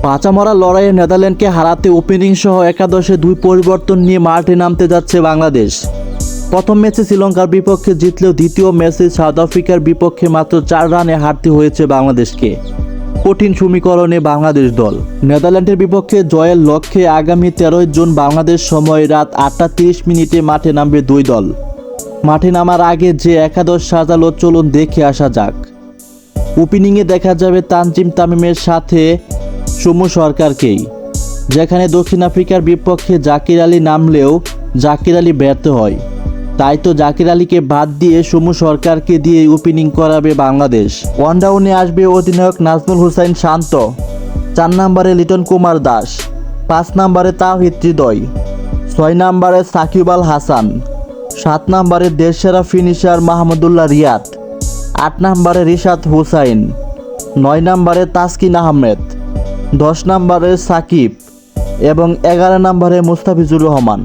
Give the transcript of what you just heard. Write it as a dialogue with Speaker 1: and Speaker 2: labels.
Speaker 1: পাঁচামরা লড়াইয়ে নেদারল্যান্ডকে হারাতে ওপেনিং সহ একাদশে 2 পরিবর্তন নিয়ে মাঠে নামতে যাচ্ছে বাংলাদেশ। প্রথম ম্যাচে শ্রীলঙ্কার বিপক্ষে জিতলেও দ্বিতীয় ম্যাচে সাউথ আফ্রিকার বিপক্ষে মাত্র 4 রানে হারতে হয়েছে বাংলাদেশকে। কঠিন সমীকরণে বাংলাদেশ দল। নেদারল্যান্ডের বিপক্ষে জয়ের লক্ষ্যে আগামী 13 জুন বাংলাদেশ সময় রাত 8:30 মাঠে নামবে 2 দল। মাঠে নামার আগে যে একাদশ সাজালো চলুন দেখে আসা যাক। ওপেনিংয়ে দেখা যাবে তানজিম তামিমের সাথে সমু সরকারকেই, যেখানে দক্ষিণ আফ্রিকার বিপক্ষে জাকির আলী নামলেও জাকির আলী ব্যর্থ হয়। তাই তো জাকির আলীকে বাদ দিয়ে সমু সরকারকে দিয়ে ওপেনিং করাবে বাংলাদেশ। ওয়ান ডাউনে আসবে অধিনায়ক নাজমুল হোসাইন শান্ত, 4 নম্বরে লিটন কুমার দাস, 5 নম্বরে তাওহিদ হৃদয়, 6 নম্বরে সাকিব আল হাসান, 7 নম্বরে দেশসেরা ফিনিশার মাহমুদুল্লাহ রিয়াদ, 8 নম্বরে রিশাদ হুসাইন, 9 নম্বরে তাসকিন আহমেদ, 10 নম্বরে সাকিব এবং 11 নম্বরে মুস্তাফিজুর রহমান।